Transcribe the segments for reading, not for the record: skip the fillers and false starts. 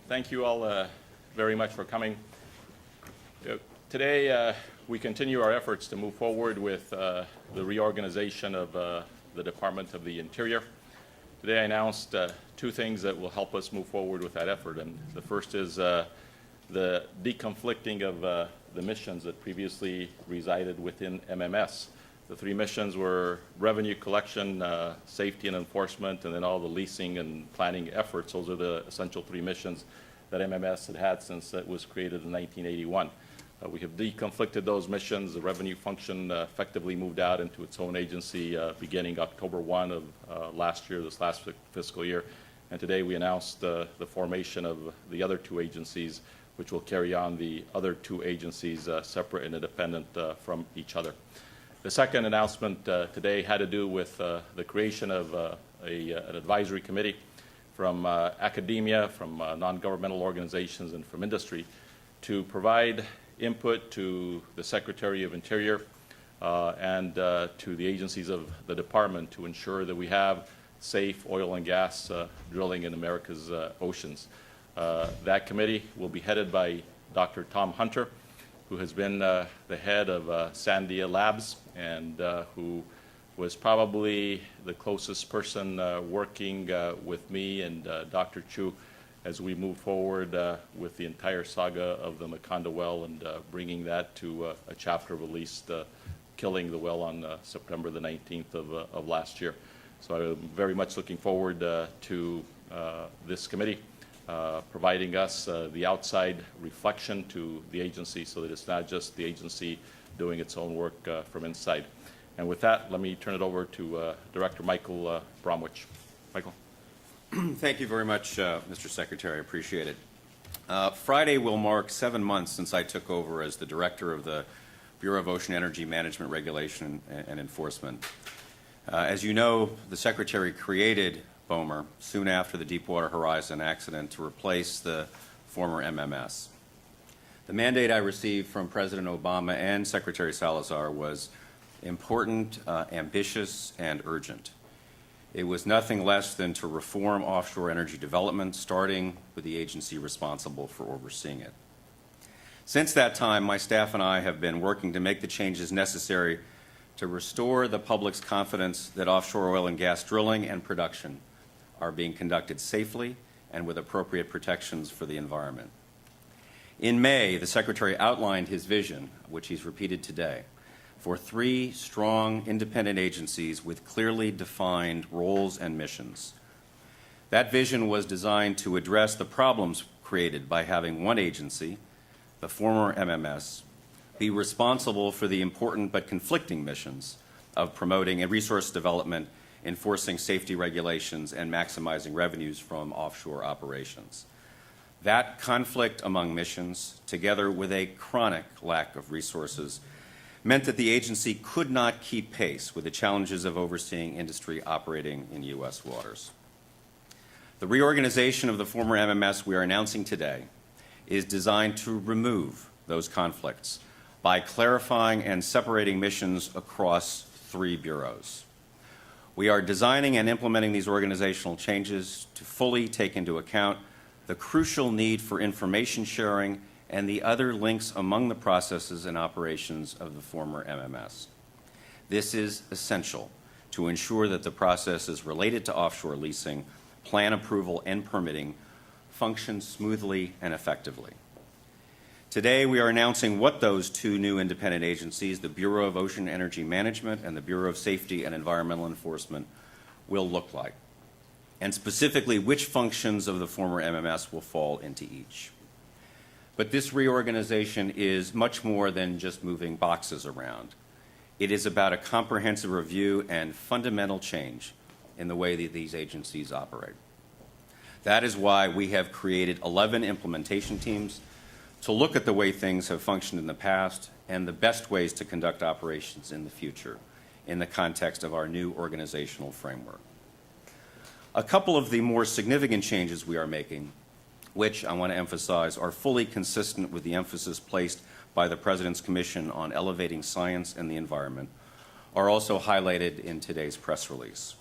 Thank you all very much for coming. Today, we continue our efforts to move forward with the reorganization of the Department of the Interior. Today, I announced two things that will help us move forward with that effort. And the first is the deconflicting of the missions that previously resided within MMS. The three missions were revenue collection, safety and enforcement, and then all the leasing and planning efforts. Those are the essential three missions that MMS had since it was created in 1981. We have deconflicted those missions. The revenue function effectively moved out into its own agency beginning October 1 of last year, this last fiscal year. And today we announced the formation of the other two agencies, which will carry on the other two agencies separate and independent from each other. The second announcement today had to do with the creation of an advisory committee from academia, from non-governmental organizations, and from industry to provide input to the Secretary of Interior and to the agencies of the department to ensure that we have safe oil and gas drilling in America's oceans. That committee will be headed by Dr. Tom Hunter, who has been the head of Sandia Labs and who was probably the closest person working with me and Dr. Chu as we move forward with the entire saga of the Macondo well and bringing that to a chapter release, killing the well on September the 19th of last year. So I'm very much looking forward to this committee providing us the outside reflection to the agency so that it's not just the agency doing its own work from inside. And with that, let me turn it over to Director Michael Bromwich. Michael. Thank you very much, Mr. Secretary. I appreciate it. Friday will mark 7 months since I took over as the Director of the Bureau of Ocean Energy Management Regulation and Enforcement. As you know, the Secretary created BOEMR soon after the Deepwater Horizon accident to replace the former MMS. The mandate I received from President Obama and Secretary Salazar was important, ambitious, and urgent. It was nothing less than to reform offshore energy development, starting with the agency responsible for overseeing it. Since that time, my staff and I have been working to make the changes necessary to restore the public's confidence that offshore oil and gas drilling and production are being conducted safely and with appropriate protections for the environment. In May, the Secretary outlined his vision, which he's repeated today, for 3 strong independent agencies with clearly defined roles and missions. That vision was designed to address the problems created by having one agency, the former MMS, be responsible for the important but conflicting missions of promoting and resource development, enforcing safety regulations, and maximizing revenues from offshore operations. That conflict among missions, together with a chronic lack of resources, meant that the agency could not keep pace with the challenges of overseeing industry operating in U.S. waters. The reorganization of the former MMS we are announcing today is designed to remove those conflicts by clarifying and separating missions across 3 bureaus. We are designing and implementing these organizational changes to fully take into account the crucial need for information sharing and the other links among the processes and operations of the former MMS. This is essential to ensure that the processes related to offshore leasing, plan approval, and permitting function smoothly and effectively. Today, we are announcing what those 2 new independent agencies, the Bureau of Ocean Energy Management and the Bureau of Safety and Environmental Enforcement, will look like, and specifically which functions of the former MMS will fall into each. But this reorganization is much more than just moving boxes around. It is about a comprehensive review and fundamental change in the way that these agencies operate. That is why we have created 11 implementation teams to look at the way things have functioned in the past and the best ways to conduct operations in the future in the context of our new organizational framework. A couple of the more significant changes we are making, which I want to emphasize are fully consistent with the emphasis placed by the President's Commission on elevating science and the environment, are also highlighted in today's press release.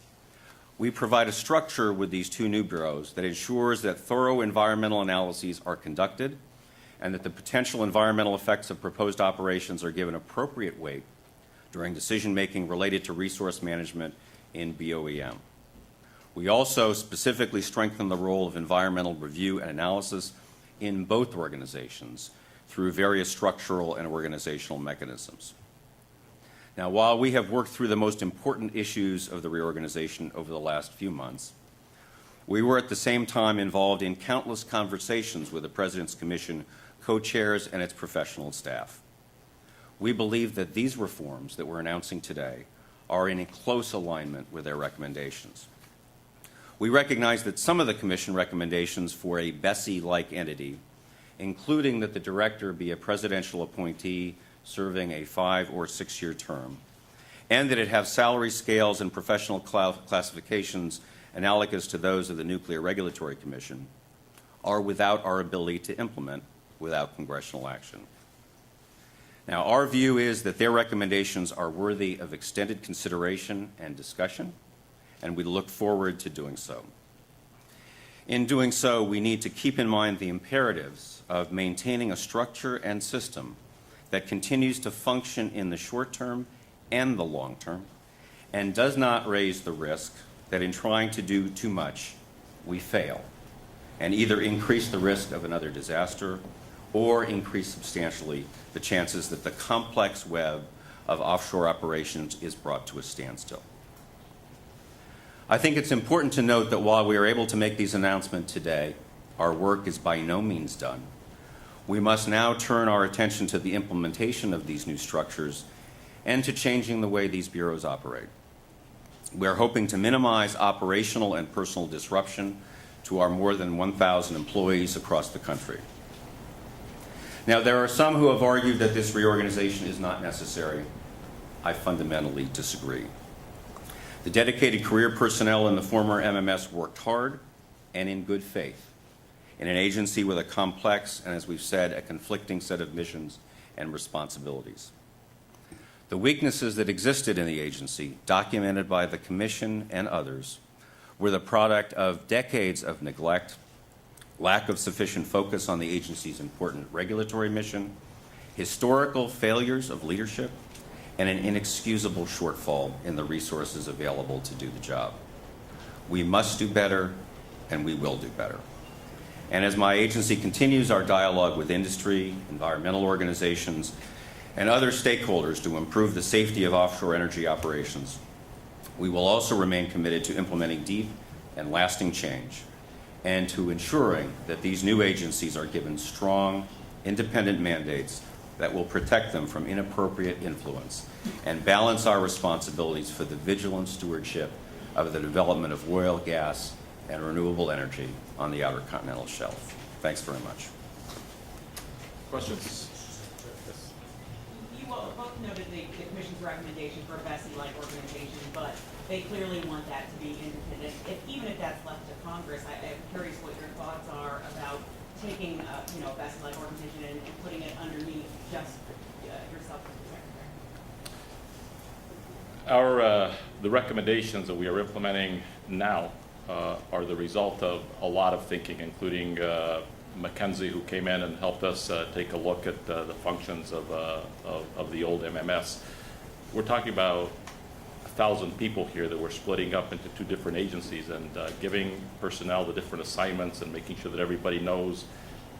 we provide a structure with these two new bureaus that ensures that thorough environmental analyses are conducted and that the potential environmental effects of proposed operations are given appropriate weight during decision-making related to resource management in BOEM. We also specifically strengthen the role of environmental review and analysis in both organizations through various structural and organizational mechanisms. Now, while we have worked through the most important issues of the reorganization over the last few months, we were at the same time involved in countless conversations with the President's Commission co-chairs and its professional staff. We believe that these reforms that we're announcing today are in close alignment with their recommendations. We recognize that some of the Commission recommendations for a BSEE-like entity, including that the director be a presidential appointee serving a 5- or 6-year term, and that it have salary scales and professional classifications analogous to those of the Nuclear Regulatory Commission, are without our ability to implement without congressional action. Now, our view is that their recommendations are worthy of extended consideration and discussion, and we look forward to doing so. In doing so, we need to keep in mind the imperatives of maintaining a structure and system that continues to function in the short term and the long term, and does not raise the risk that in trying to do too much, we fail, and either increase the risk of another disaster or increase substantially the chances that the complex web of offshore operations is brought to a standstill. I think it's important to note that while we are able to make these announcements today, our work is by no means done. We must now turn our attention to the implementation of these new structures and to changing the way these bureaus operate. We are hoping to minimize operational and personal disruption to our more than 1,000 employees across the country. Now, there are some who have argued that this reorganization is not necessary. I fundamentally disagree. The dedicated career personnel in the former MMS worked hard and in good faith in an agency with a complex and, as we've said, a conflicting set of missions and responsibilities. The weaknesses that existed in the agency, documented by the Commission and others, were the product of decades of neglect, lack of sufficient focus on the agency's important regulatory mission, historical failures of leadership, and an inexcusable shortfall in the resources available to do the job. We must do better, and we will do better. And as my agency continues our dialogue with industry, environmental organizations, and other stakeholders to improve the safety of offshore energy operations, we will also remain committed to implementing deep and lasting change and to ensuring that these new agencies are given strong, independent mandates that will protect them from inappropriate influence and balance our responsibilities for the vigilant stewardship of the development of oil, gas, and renewable energy on the Outer Continental Shelf. Thanks very much. Questions? Yes. You both noted the Commission's recommendation for a BSEE-like organization, but they clearly want that to be independent. Even if that's left to Congress, I'm curious what your thoughts are about taking a BSEE-like organization and putting it underneath just yourself as the Secretary. The recommendations that we are implementing now are the result of a lot of thinking, including McKenzie, who came in and helped us take a look at the functions of the old MMS. We're talking about 1,000 people here that we're splitting up into 2 different agencies and giving personnel the different assignments and making sure that everybody knows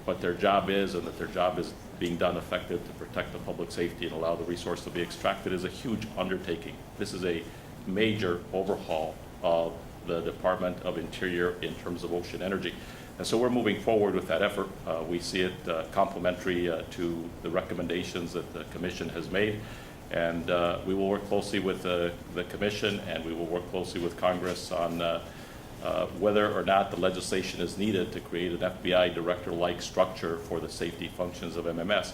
what their job is and that their job is being done effective to protect the public safety and allow the resource to be extracted is a huge undertaking. This is a major overhaul of the Department of Interior in terms of ocean energy. And so we're moving forward with that effort. We see it complementary to the recommendations that the Commission has made. And we will work closely with the Commission, and we will work closely with Congress on whether or not the legislation is needed to create an FBI director-like structure for the safety functions of MMS.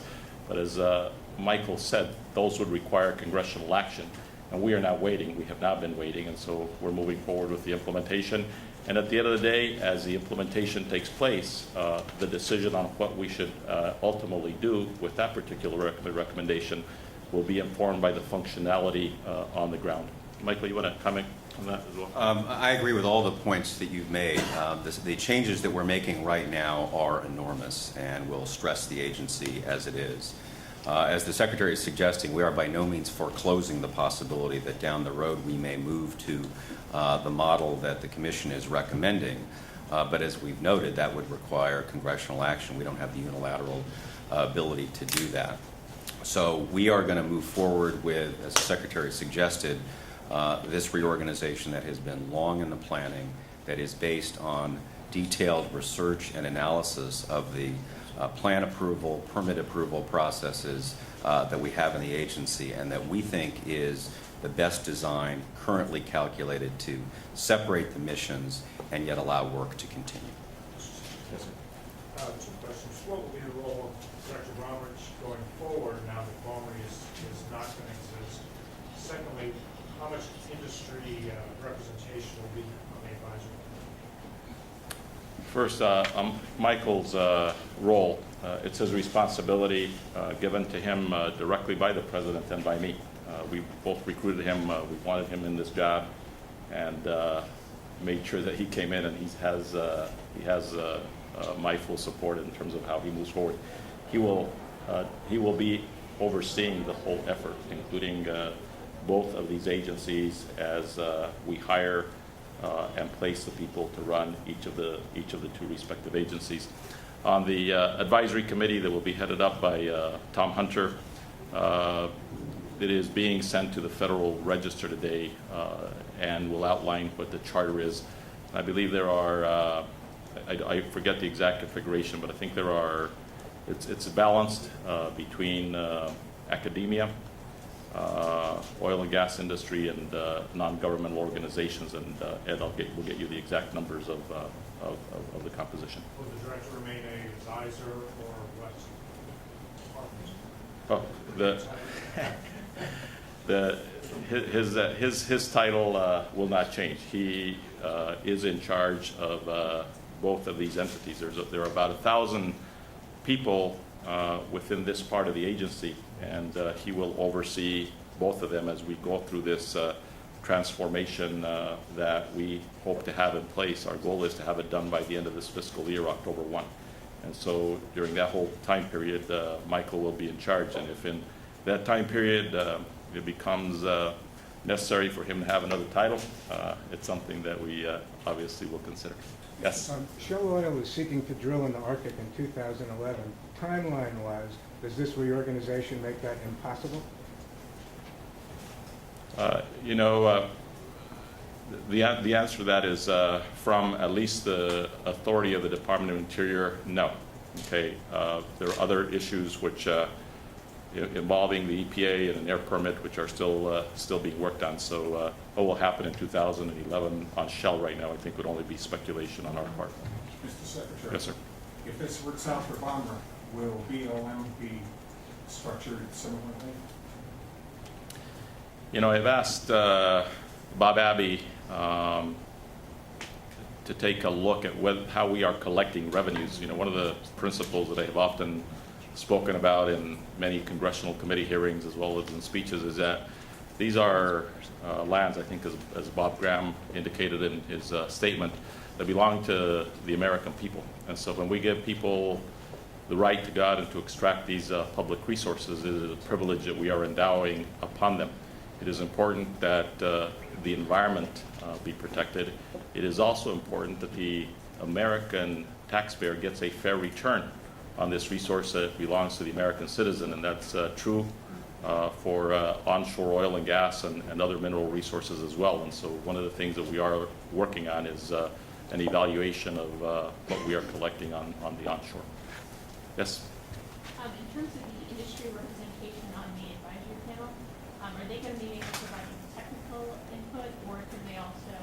But as Michael said, those would require congressional action. And we are not waiting. We have not been waiting. And so we're moving forward with the implementation. And at the end of the day, as the implementation takes place, the decision on what we should ultimately do with that particular recommendation will be informed by the functionality on the ground. Michael, you want to comment on that as well? I agree with all the points that you've made. The changes that we're making right now are enormous and will stress the agency as it is. As the Secretary is suggesting, we are by no means foreclosing the possibility that down the road we may move to the model that the Commission is recommending. But as we've noted, that would require congressional action. We don't have the unilateral ability to do that. So we are going to move forward with, as the Secretary suggested, this reorganization that has been long in the planning, that is based on detailed research and analysis of the plan approval, permit approval processes that we have in the agency, and that we think is the best design currently calculated to separate the missions and yet allow work to continue. Yes, sir. Two questions. What will be the role of Director Bromwich going forward now that Bromwich is not going to exist? Secondly, how much industry representation will be on the advisory? First, Michael's role, it's his responsibility given to him directly by the President and by me. We both recruited him, we wanted him in this job, and made sure that he came in, and he has my full support in terms of how he moves forward. He will be overseeing the whole effort, including both of these agencies as we hire and place the people to run each of the two respective agencies. On the advisory committee that will be headed up by Tom Hunter, it is being sent to the Federal Register today and will outline what the charter is. I believe there are, I forget the exact configuration, but I think there are, it's balanced between academia, oil and gas industry, and non-governmental organizations, and Ed, we'll get you the exact numbers of the composition. Will the director remain an advisor or what? His title will not change. He is in charge of both of these entities. There are about 1,000 people within this part of the agency, and he will oversee both of them as we go through this transformation that we hope to have in place. Our goal is to have it done by the end of this fiscal year, October 1. And so during that whole time period, Michael will be in charge. And if in that time period it becomes necessary for him to have another title, it's something that we obviously will consider. Yes? Shell Oil is seeking to drill in the Arctic in 2011. Timeline-wise, does this reorganization make that impossible? The answer to that is from at least the authority of the Department of Interior, no. Okay, there are other issues which involving the EPA and an air permit, which are still being worked on. So what will happen in 2011 on Shell right now, I think, would only be speculation on our part. Mr. Secretary. Yes, sir. If this works out for Bomber, will BOM be structured similarly? I've asked Bob Abbey to take a look at how we are collecting revenues. One of the principles that I have often spoken about in many congressional committee hearings as well as in speeches is that these are lands, I think, as Bob Graham indicated in his statement, that belong to the American people. And so when we give people the right to go out and to extract these public resources, it is a privilege that we are endowing upon them. It is important that the environment be protected. It is also important that the American taxpayer gets a fair return on this resource that belongs to the American citizen, and that's true for onshore oil and gas and other mineral resources as well. And so one of the things that we are working on is an evaluation of what we are collecting on the onshore. Yes? In terms of the industry representation on the advisory panel, are they going to be able to provide technical input, or can they also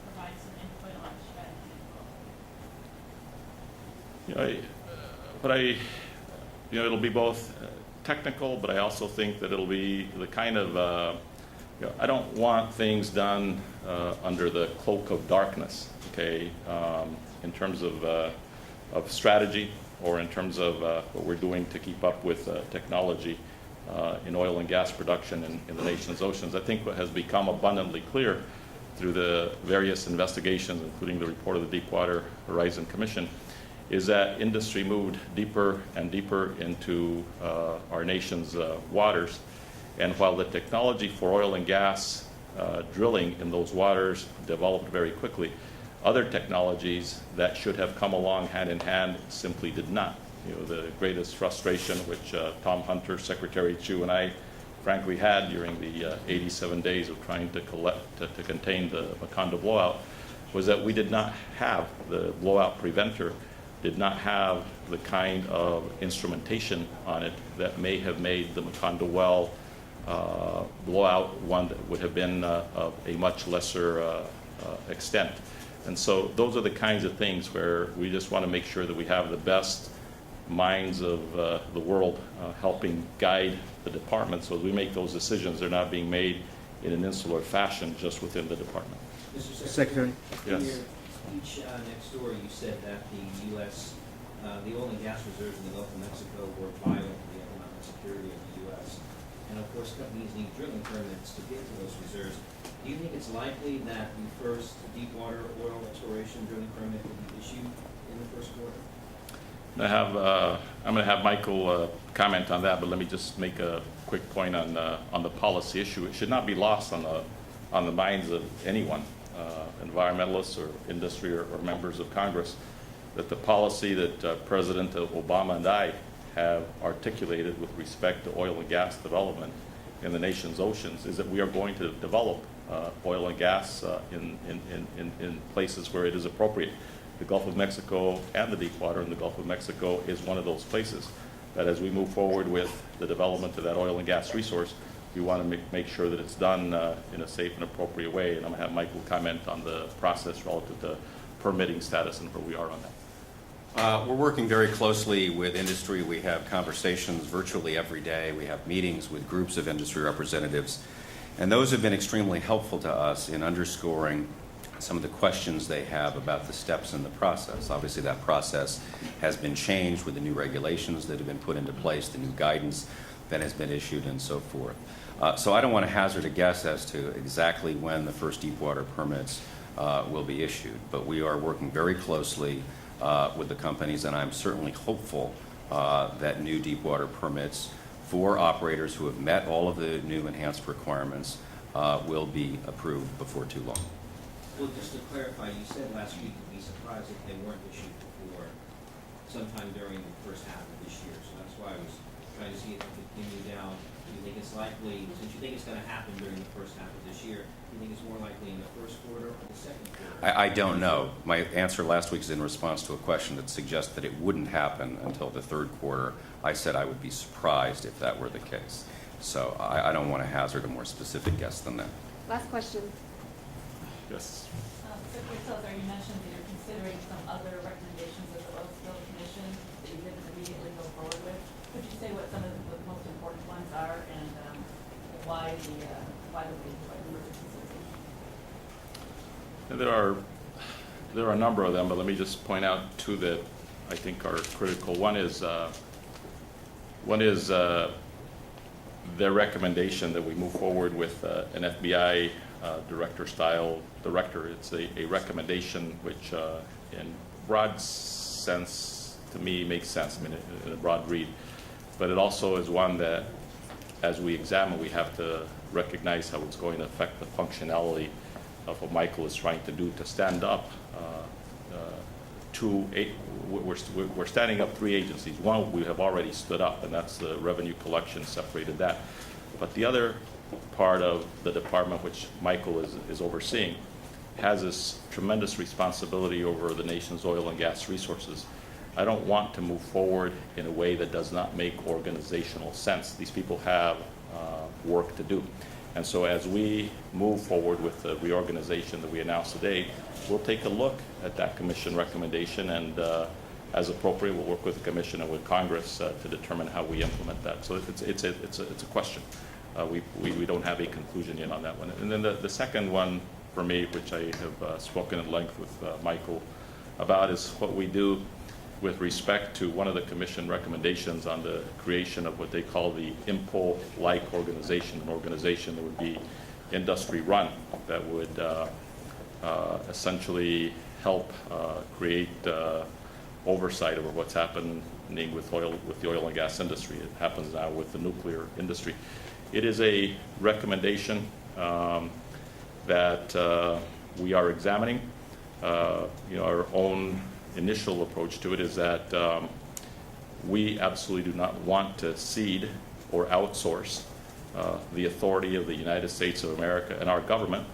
provide some input on strategy? It'll be both technical, but I also think that it'll be the kind of, I don't want things done under the cloak of darkness, okay, in terms of strategy or in terms of what we're doing to keep up with technology. in oil and gas production in the nation's oceans. I think what has become abundantly clear through the various investigations, including the report of the Deepwater Horizon Commission, is that industry moved deeper and deeper into our nation's waters. And while the technology for oil and gas drilling in those waters developed very quickly, other technologies that should have come along hand in hand simply did not. You know, the greatest frustration which Tom Hunter, Secretary Chu, and I frankly had during the 87 days of trying to contain the Macondo blowout was that we did not have the blowout preventer, did not have the kind of instrumentation on it that may have made the Macondo well blowout one that would have been of a much lesser extent. And so those are the kinds of things where we just want to make sure that we have the best minds of the world helping guide the department, so as we make those decisions, they're not being made in an insular fashion just within the department. Mr. Secretary. In Yes. your speech next door, you said that the U.S., the oil and gas reserves in the Gulf of Mexico were vital to the economic security of the U.S. And of course, companies need drilling permits to get to those reserves. Do you think it's likely that the first deepwater oil exploration drilling permit will be issued in the first quarter? I'm going to have Michael comment on that, but let me just make a quick point on the policy issue. It should not be lost on the minds of anyone, environmentalists or industry or members of Congress, that the policy that President Obama and I have articulated with respect to oil and gas development in the nation's oceans is that we are going to develop oil and gas in places where it is appropriate. The Gulf of Mexico and the Deepwater in the Gulf of Mexico is one of those places that as we move forward with the development of that oil and gas resource, we want to make sure that it's done in a safe and appropriate way. And I'm going to have Michael comment on the process relative to permitting status and where we are on that. We're working very closely with industry. We have conversations virtually every day. We have meetings with groups of industry representatives. And those have been extremely helpful to us in underscoring some of the questions they have about the steps in the process. Obviously, that process has been changed with the new regulations that have been put into place, the new guidance that has been issued, and so forth. So I don't want to hazard a guess as to exactly when the first deepwater permits will be issued, but we are working very closely with the companies, and I'm certainly hopeful that new deepwater permits for operators who have met all of the new enhanced requirements will be approved before too long. Well, just to clarify, you said last week you'd be surprised if they weren't issued before sometime during the first half of this year. So that's why I was trying to see if it could continue down. Do you think it's likely, since you think it's going to happen during the first half of this year, do you think it's more likely in the first quarter or the second quarter? I don't know. My answer last week is in response to a question that suggests that it wouldn't happen until the third quarter. I said I would be surprised if that were the case. So I don't want to hazard a more specific guess than that. Last question. Yes. Secretary Salazar, you mentioned that you're considering some other recommendations of the Oil Spill Commission that you didn't immediately go forward with. Could you say what some of the most important ones are and why the emergency certification? There are a number of them, but let me just point out two that I think are critical. One is their recommendation that we move forward with an FBI director-style director. It's a recommendation which, in broad sense, to me, makes sense, I mean, in a broad read. But it also is one that, as we examine, we have to recognize how it's going to affect the functionality of what Michael is trying to do to stand up we're standing up three agencies. One we have already stood up, and that's the revenue collection, separated that. But the other part of the department, which Michael is overseeing, has this tremendous responsibility over the nation's oil and gas resources. I don't want to move forward in a way that does not make organizational sense. These people have work to do. And so as we move forward with the reorganization that we announced today, we'll take a look at that commission recommendation, and as appropriate, we'll work with the commission and with Congress to determine how we implement that. So it's a question. We don't have a conclusion yet on that one. And then the second one for me, which I have spoken at length with Michael about, is what we do with respect to one of the commission recommendations on the creation of what they call the IMPO-like organization, an organization that would be industry-run, that would essentially help create oversight over what's happening with the oil and gas industry. It happens now with the nuclear industry. It is a recommendation that we are examining. Our own initial approach to it is that we absolutely do not want to cede or outsource the authority of the United States of America and our government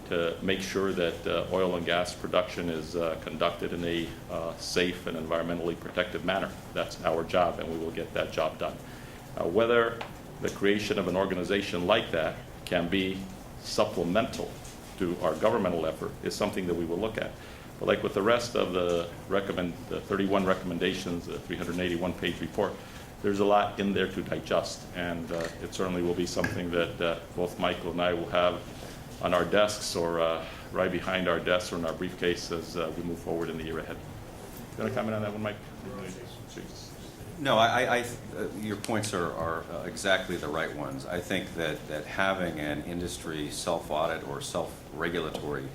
to make sure that oil and gas production is conducted in a safe and environmentally protective manner. That's our job, and we will get that job done. Whether the creation of an organization like that can be supplemental to our governmental effort is something that we will look at. But like with the rest of the 31 recommendations, the 381-page report, there's a lot in there to digest, and it certainly will be something that both Michael and I will have on our desks or right behind our desks or in our briefcase as we move forward in the year ahead. You want to comment on that one, Mike? No, your points are exactly the right ones. I think that having an industry self-audit or self-regulatory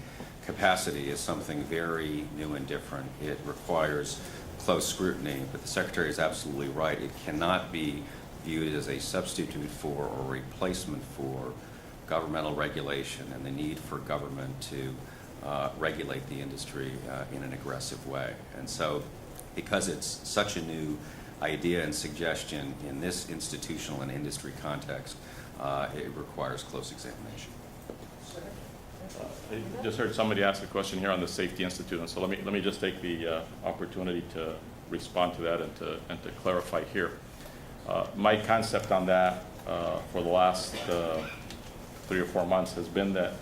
capacity is something very new and different. It requires close scrutiny, but the Secretary is absolutely right. It cannot be viewed as a substitute for or replacement for governmental regulation and the need for government to regulate the industry in an aggressive way. And so, because it's such a new idea and suggestion in this institutional and industry context, it requires close examination. I just heard somebody ask a question here on the Safety Institute, and so let me just take the opportunity to respond to that and to clarify here. My concept on that for the last 3 or 4 months has been that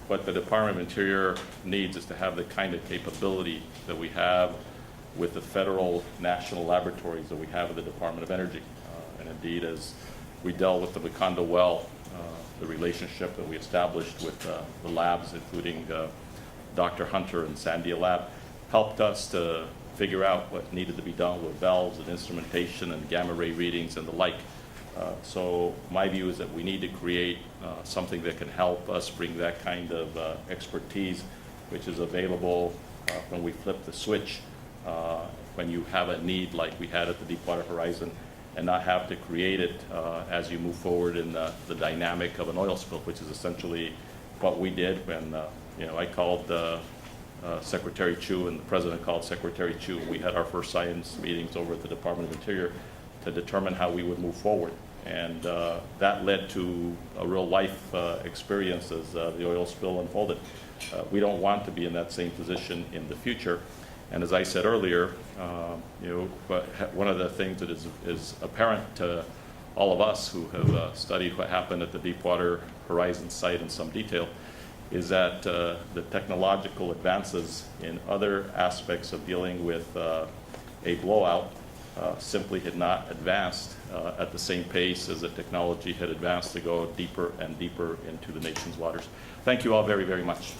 what the Department of Interior needs is to have the kind of capability that we have with the federal national laboratories that we have at the Department of Energy. And indeed, as we dealt with the Macondo well, the relationship that we established with the labs, including Dr. Hunter and Sandia Lab, helped us to figure out what needed to be done with valves and instrumentation and gamma ray readings and the like. So my view is that we need to create something that can help us bring that kind of expertise, which is available when we flip the switch, when you have a need like we had at the Deepwater Horizon, and not have to create it as you move forward in the dynamic of an oil spill, which is essentially what we did when I called Secretary Chu and the President called Secretary Chu. We had our first science meetings over at the Department of Interior to determine how we would move forward. And that led to a real life experience as the oil spill unfolded. We don't want to be in that same position in the future. And as I said earlier, one of the things that is apparent to all of us who have studied what happened at the Deepwater Horizon site in some detail is that the technological advances in other aspects of dealing with a blowout simply had not advanced at the same pace as the technology had advanced to go deeper and deeper into the nation's waters. Thank you all very, very much.